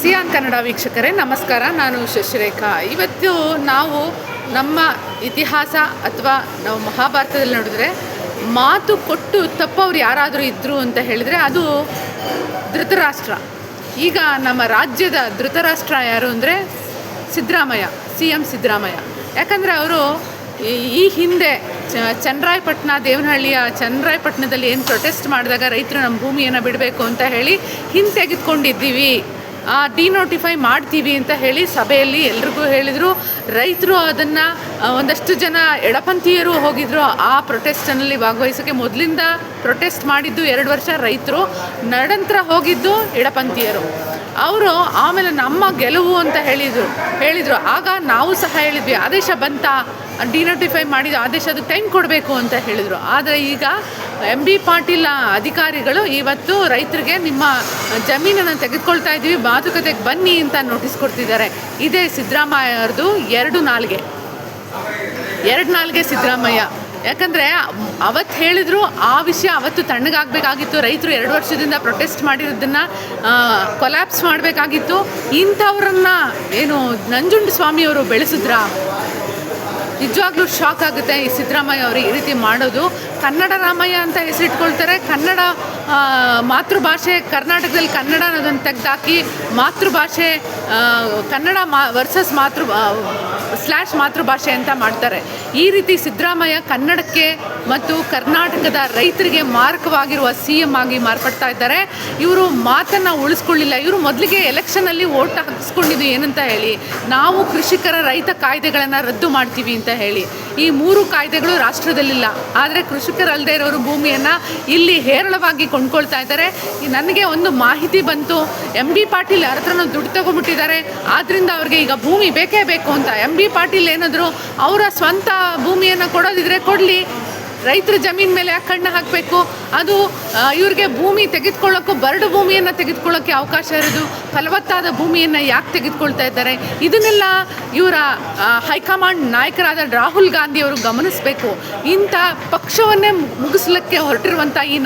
Xi'an Kannada ವೀಕ್ಷಕರೇ ನಮಸ್ಕಾರ. ನಾನು ಶಶಿರೇಖಾ. ಇವತ್ತು ನಾವು ನಮ್ಮ ಇತಿಹಾಸ ಅಥವಾ ನಾವು ಮಹಾಭಾರತದಲ್ಲಿ ನೋಡಿದ್ರೆ ಮಾತು ಕೊಟ್ಟು ತಪ್ಪವ್ರು ಯಾರಾದರೂ ಇದ್ದರು ಅಂತ ಹೇಳಿದರೆ ಅದು ಧೃತರಾಷ್ಟ್ರ. ಈಗ ನಮ್ಮ ರಾಜ್ಯದ ಧೃತರಾಷ್ಟ್ರ ಯಾರು ಅಂದರೆ ಸಿದ್ದರಾಮಯ್ಯ, CM ಸಿದ್ದರಾಮಯ್ಯ. ಯಾಕಂದರೆ ಅವರು ಈ ಹಿಂದೆ ಚನ್ನರಾಯಪಟ್ಟಣ, ದೇವನಹಳ್ಳಿಯ ಚನ್ನರಾಯಪಟ್ಟಣದಲ್ಲಿ ಏನು ಪ್ರೊಟೆಸ್ಟ್ ಮಾಡಿದಾಗ ರೈತರು ನಮ್ಮ ಭೂಮಿಯನ್ನು ಬಿಡಬೇಕು ಅಂತ ಹೇಳಿ ಹಿಂತೆಗೆದುಕೊಂಡಿದ್ದೀವಿ, ಡಿನೋಟಿಫೈ ಮಾಡ್ತೀವಿ ಅಂತ ಹೇಳಿ ಸಭೆಯಲ್ಲಿ ಎಲ್ರಿಗೂ ಹೇಳಿದರು. ರೈತರು ಅದನ್ನು ಒಂದಷ್ಟು ಜನ ಎಡಪಂಥೀಯರು ಹೋಗಿದ್ರು ಆ ಪ್ರೊಟೆಸ್ಟನಲ್ಲಿ ಭಾಗವಹಿಸೋಕ್ಕೆ. ಮೊದಲಿಂದ ಪ್ರೊಟೆಸ್ಟ್ ಮಾಡಿದ್ದು 2 ವರ್ಷ ರೈತರು, ನಂತರ ಹೋಗಿದ್ದು ಎಡಪಂಥೀಯರು. ಅವರು ಆಮೇಲೆ ನಮ್ಮ ಗೆಲುವು ಅಂತ ಹೇಳಿದರು. ಆಗ ನಾವು ಸಹ ಹೇಳಿದ್ವಿ, ಆದೇಶ ಬಂತ, ಡಿನೋಟಿಫೈ ಮಾಡಿದ ಆದೇಶ, ಅದು ಟೈಮ್ ಕೊಡಬೇಕು ಅಂತ ಹೇಳಿದರು. ಆದರೆ ಈಗ MB ಪಾಟೀಲ್ ಅಧಿಕಾರಿಗಳು ಇವತ್ತು ರೈತರಿಗೆ ನಿಮ್ಮ ಜಮೀನನ್ನು ತೆಗೆದುಕೊಳ್ತಾ ಇದ್ದೀವಿ, ಮಾತುಕತೆಗೆ ಬನ್ನಿ ಅಂತ ನೋಟಿಸ್ ಕೊಡ್ತಿದ್ದಾರೆ. ಇದೇ ಸಿದ್ದರಾಮಯ್ಯ ಅವ್ರದ್ದು ಎರಡು ನಾಲ್ಗೆ ಸಿದ್ದರಾಮಯ್ಯ. ಯಾಕಂದರೆ ಅವತ್ತು ಹೇಳಿದ್ರು ಆ ವಿಷಯ ಅವತ್ತು ತಣ್ಣಗಾಗಬೇಕಾಗಿತ್ತು. ರೈತರು 2 ವರ್ಷದಿಂದ ಪ್ರೊಟೆಸ್ಟ್ ಮಾಡಿರೋದನ್ನು ಕೊಲ್ಯಾಪ್ಸ್ ಮಾಡಬೇಕಾಗಿತ್ತು. ಇಂಥವ್ರನ್ನ ಏನು ನಂಜುಂಡಸ್ವಾಮಿಯವರು ಬೆಳೆಸಿದ್ರ? ನಿಜವಾಗ್ಲೂ ಶಾಕ್ ಆಗುತ್ತೆ ಈ ಸಿದ್ದರಾಮಯ್ಯ ಅವರು ಈ ರೀತಿ ಮಾಡೋದು. ಕನ್ನಡ ರಾಮಯ್ಯ ಅಂತ ಹೆಸರಿಟ್ಕೊಳ್ತಾರೆ. ಕನ್ನಡ ಮಾತೃಭಾಷೆ, ಕರ್ನಾಟಕದಲ್ಲಿ ಕನ್ನಡ ಅನ್ನೋದನ್ನು ತೆಗೆದಾಕಿ ಮಾತೃಭಾಷೆ ಕನ್ನಡ ವರ್ಸಸ್ ಮಾತೃಭಾಷೆ ಅಂತ ಮಾಡ್ತಾರೆ. ಈ ರೀತಿ ಸಿದ್ದರಾಮಯ್ಯ ಕನ್ನಡಕ್ಕೆ ಮತ್ತು ಕರ್ನಾಟಕದ ರೈತರಿಗೆ ಮಾರಕವಾಗಿರುವ CM ಆಗಿ ಮಾರ್ಪಡ್ತಾ ಇದ್ದಾರೆ. ಇವರು ಮಾತನ್ನು ಉಳಿಸ್ಕೊಳ್ಳಿಲ್ಲ. ಇವರು ಮೊದಲಿಗೆ ಎಲೆಕ್ಷನಲ್ಲಿ ಓಟ್ ಹಾಕಿಸ್ಕೊಂಡಿದ್ದು ಏನಂತ ಹೇಳಿ, ನಾವು ಕೃಷಿಕರ ರೈತ ಕಾಯ್ದೆಗಳನ್ನು ರದ್ದು ಮಾಡ್ತೀವಿ ಅಂತ ಹೇಳಿ. ಈ 3 ಕಾಯ್ದೆಗಳು ರಾಷ್ಟ್ರದಲ್ಲಿಲ್ಲ, ಆದರೆ ಕೃಷಿಕರಲ್ಲದೆ ಇರೋರು ಭೂಮಿಯನ್ನು ಇಲ್ಲಿ ಹೇರಳವಾಗಿ ಕೊಂಡ್ಕೊಳ್ತಾ ಇದ್ದಾರೆ. ನನಗೆ ಒಂದು ಮಾಹಿತಿ ಬಂತು, MB ಪಾಟೀಲ್ ಯಾರ ಹತ್ರನೂ ದುಡ್ಡು ತಗೊಂಡ್ಬಿಟ್ಟಿದ್ದಾರೆ, ಆದ್ದರಿಂದ ಅವ್ರಿಗೆ ಈಗ ಭೂಮಿ ಬೇಕೇ ಬೇಕು ಅಂತ. MB ಪಾಟೀಲ್ ಏನಾದರೂ ಅವರ ಸ್ವಂತ ಭೂಮಿಯನ್ನು ಕೊಡೋದಿದ್ರೆ ಕೊಡಲಿ, ರೈತರ ಜಮೀನು ಮೇಲೆ ಯಾಕೆ ಕಣ್ಣು ಹಾಕಬೇಕು? ಅದು ಇವ್ರಿಗೆ ಭೂಮಿ ತೆಗೆದುಕೊಳ್ಳೋಕ್ಕೂ, ಬರಡು ಭೂಮಿಯನ್ನು ತೆಗೆದುಕೊಳ್ಳೋಕ್ಕೆ ಅವಕಾಶ ಇರೋದು, ಫಲವತ್ತಾದ ಭೂಮಿಯನ್ನು ಯಾಕೆ ತೆಗೆದುಕೊಳ್ತಾ ಇದ್ದಾರೆ? ಇದನ್ನೆಲ್ಲ ಇವರ ಹೈಕಮಾಂಡ್ ನಾಯಕರಾದ ರಾಹುಲ್ ಗಾಂಧಿ ಅವರು ಗಮನಿಸಬೇಕು. ಇಂಥ ಪಕ್ಷವನ್ನೇ ಮುಗಿಸ್ಲಿಕ್ಕೆ ಹೊರಟಿರುವಂಥ ಈ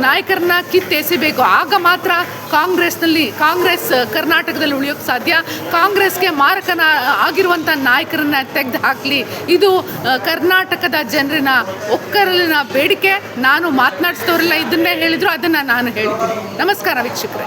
ನಾಯಕರನ್ನ ಕಿತ್ತೆಸೆಬೇಕು. ಆಗ ಮಾತ್ರ ಕಾಂಗ್ರೆಸ್ ಕರ್ನಾಟಕದಲ್ಲಿ ಉಳಿಯೋಕ್ಕೆ ಸಾಧ್ಯ. ಕಾಂಗ್ರೆಸ್ಗೆ ಮಾರಕನ ಆಗಿರುವಂಥ ನಾಯಕರನ್ನ ತೆಗೆದು ಹಾಕಲಿ. ಇದು ಕರ್ನಾಟಕದ ಜನರಿನ ಒಕ್ಕಲಿನ ಬೇಡಿಕೆ. ನಾನು ಮಾತನಾಡಿಸಿದವರೆಲ್ಲ ಇದನ್ನೇ ಹೇಳಿದ್ರು, ಅದನ್ನು ನಾನು ಹೇಳ್ತೀನಿ. ನಮಸ್ಕಾರ ವೀಕ್ಷಕರೇ.